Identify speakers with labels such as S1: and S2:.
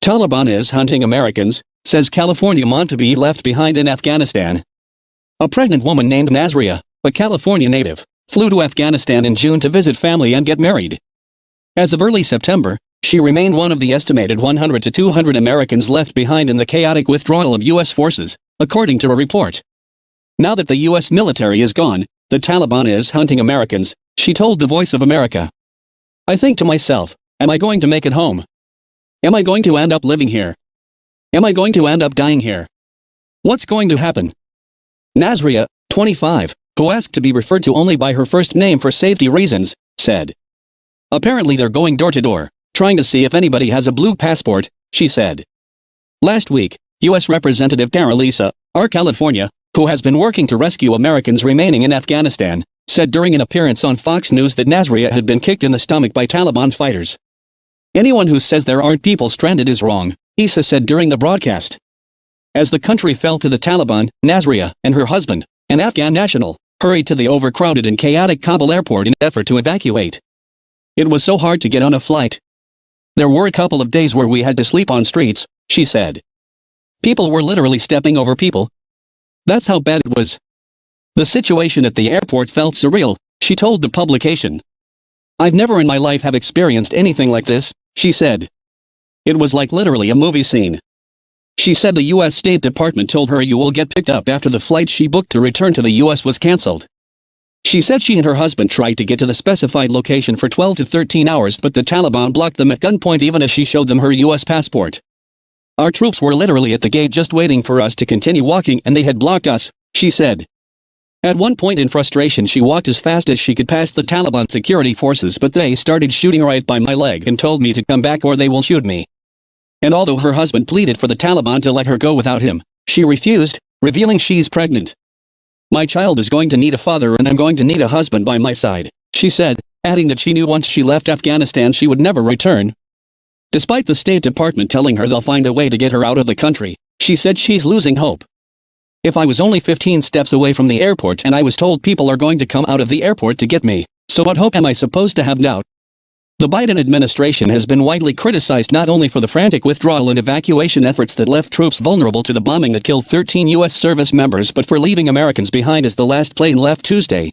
S1: Taliban is hunting Americans, says California mom to be left behind in Afghanistan. A pregnant woman named Nasria, a California native, flew to Afghanistan in June to visit family and get married. As of early September, she remained one of the estimated 100 to 200 Americans left behind in the chaotic withdrawal of U.S. forces, according to a report. Now that the U.S. military is gone, the Taliban is hunting Americans, she told The Voice of America. I think to myself, am I going to make it home? Am I going to end up living here? Am I going to end up dying here? What's going to happen? Nasria, 25, who asked to be referred to only by her first name for safety reasons, said. Apparently they're going door to door, trying to see if anybody has a blue passport, she said. Last week, U.S. Representative Darrell Issa, R-Calif, who has been working to rescue Americans remaining in Afghanistan, said during an appearance on Fox News that Nasria had been kicked in the stomach by Taliban fighters. Anyone who says there aren't people stranded is wrong, Issa said during the broadcast. As the country fell to the Taliban, Nasria and her husband, an Afghan national, hurried to the overcrowded and chaotic Kabul airport in an effort to evacuate. It was so hard to get on a flight. There were a couple of days where we had to sleep on streets, she said. People were literally stepping over people. That's how bad it was. The situation at the airport felt surreal, she told the publication. I've never in my life have experienced anything like this, she said. It was like literally a movie scene. She said the U.S. State Department told her you will get picked up after the flight she booked to return to the U.S. was cancelled. She said she and her husband tried to get to the specified location for 12 to 13 hours but the Taliban blocked them at gunpoint even as she showed them her U.S. passport. Our troops were literally at the gate just waiting for us to continue walking and they had blocked us, she said. At one point in frustration she walked as fast as she could past the Taliban security forces but they started shooting right by my leg and told me to come back or they will shoot me. And although her husband pleaded for the Taliban to let her go without him, she refused, revealing she's pregnant. My child is going to need a father and I'm going to need a husband by my side, she said, adding that she knew once she left Afghanistan she would never return. Despite the State Department telling her they'll find a way to get her out of the country, she said she's losing hope. If I was only 15 steps away from the airport and I was told people are going to come out of the airport to get me, so what hope am I supposed to have now? The Biden administration has been widely criticized not only for the frantic withdrawal and evacuation efforts that left troops vulnerable to the bombing that killed 13 U.S. service members but for leaving Americans behind as the last plane left Tuesday.